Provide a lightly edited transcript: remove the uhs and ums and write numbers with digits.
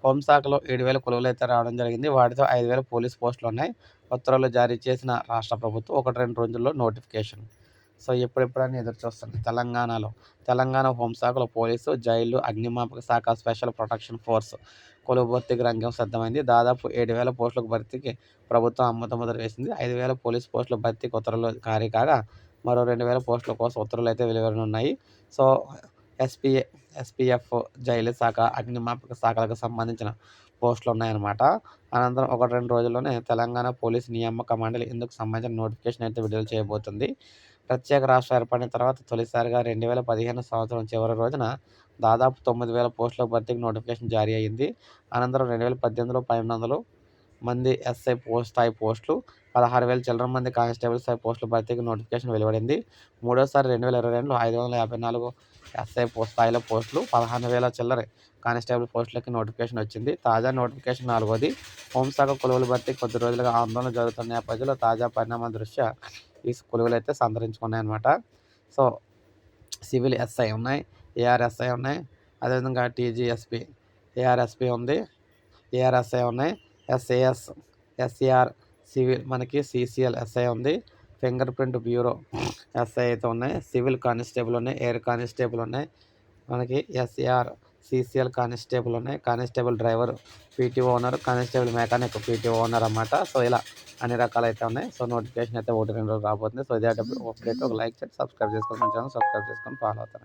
హోంశాఖలో 7,000 కొలువులైతే రావడం జరిగింది. వాటితో 5,000 పోలీస్ పోస్టులున్నాయి. ఉత్తర్వులు జారీ చేసిన రాష్ట్ర ప్రభుత్వం 1, 2 రోజుల్లో నోటిఫికేషన్. సో ఎప్పుడెప్పుడని ఎదురు చూస్తుంది. తెలంగాణ హోంశాఖలో పోలీసు, జైళ్లు, అగ్నిమాపక శాఖ, స్పెషల్ ప్రొటెక్షన్ ఫోర్స్ కొలువు భర్తీకి రంగం సిద్ధమైంది. దాదాపు 7,000 పోస్టుల భర్తీకి ప్రభుత్వం ఆమోదముద్ర వేసింది. 5,000 పోలీస్ పోస్టుల భర్తీకి ఉత్తర్వులు జారీ కాగా మరో 2,000 పోస్టుల కోసం ఉత్తర్వులు అయితే వెలువడనున్నాయి. సో ఎస్పీఎఫ్, జైలు శాఖ, అగ్నిమాపక శాఖలకు సంబంధించిన పోస్టులు ఉన్నాయన్నమాట. అనంతరం 1, 2 రోజుల్లోనే తెలంగాణ పోలీసు నియామక మండలి ఇందుకు సంబంధించిన నోటిఫికేషన్ అయితే విడుదల చేయబోతుంది. ప్రత్యేక రాష్ట్రం ఏర్పడిన తర్వాత తొలిసారిగా 2015 సంవత్సరం చివరి రోజున దాదాపు 9,000 పోస్టుల భర్తీకి నోటిఫికేషన్ జారీ అయ్యింది. అనంతరం 2018లో 1,200 మంది ఎస్ఐ స్థాయి పోస్టులు, 16,000 చిల్లర మంది కానిస్టేబుల్ స్థాయి పోస్టుల భర్తీకి నోటిఫికేషన్ వెలువడింది. మూడోసారి 2022లో 554 ఎస్ఐ స్థాయిలో పోస్టులు, 15,000 చిల్లర కానిస్టేబుల్ పోస్టులకి నోటిఫికేషన్ వచ్చింది. తాజా నోటిఫికేషన్ 4వది. హోంశాఖ కొలువుల భర్తీ కొద్ది రోజులుగా ఆందోళన జరుగుతున్న నేపథ్యంలో తాజా పరిణామాల దృష్ట్యా ఈ కొలువులు అయితే సంతరించుకున్నాయన్నమాట. సో సివిల్ ఎస్ఐ ఉన్నాయి, ఏఆర్ఎస్ఐ ఉన్నాయి, అదేవిధంగా టీజీఎస్పీ, ఏఆర్ఎస్పీ ఉంది, ఏఆర్ఎస్ఐ ఉన్నాయి, ఎస్ఏఎస్, ఎస్ఏఆర్, సివిల్ మనకి సిసిఎల్ ఎస్ఐ ఉంది, ఫింగర్ ప్రింట్ బ్యూరో ఎస్ఐ అయితే ఉన్నాయి, సివిల్ కానిస్టేబుల్ ఉన్నాయి, ఎయిర్ కానిస్టేబుల్ ఉన్నాయి, మనకి ఎస్ఏఆర్, సిసిఎల్ కానిస్టేబుల్ ఉన్నాయి, constable driver, PTO owner, constable mechanic, PTO owner అన్నమాట. సో ఇలా అన్ని రకాలు అయితే ఉన్నాయి. సో నోటిఫికేషన్ అయితే 1, 2 రోజులు రాబోతుంది. సో ఇదే అప్డేట్. ఒక లైక్ చేసి సబ్స్క్రైబ్ చేసుకోండి, మన ఛానల్ సబ్స్క్రైబ్ చేసుకొని ఫాలో అవుతాను.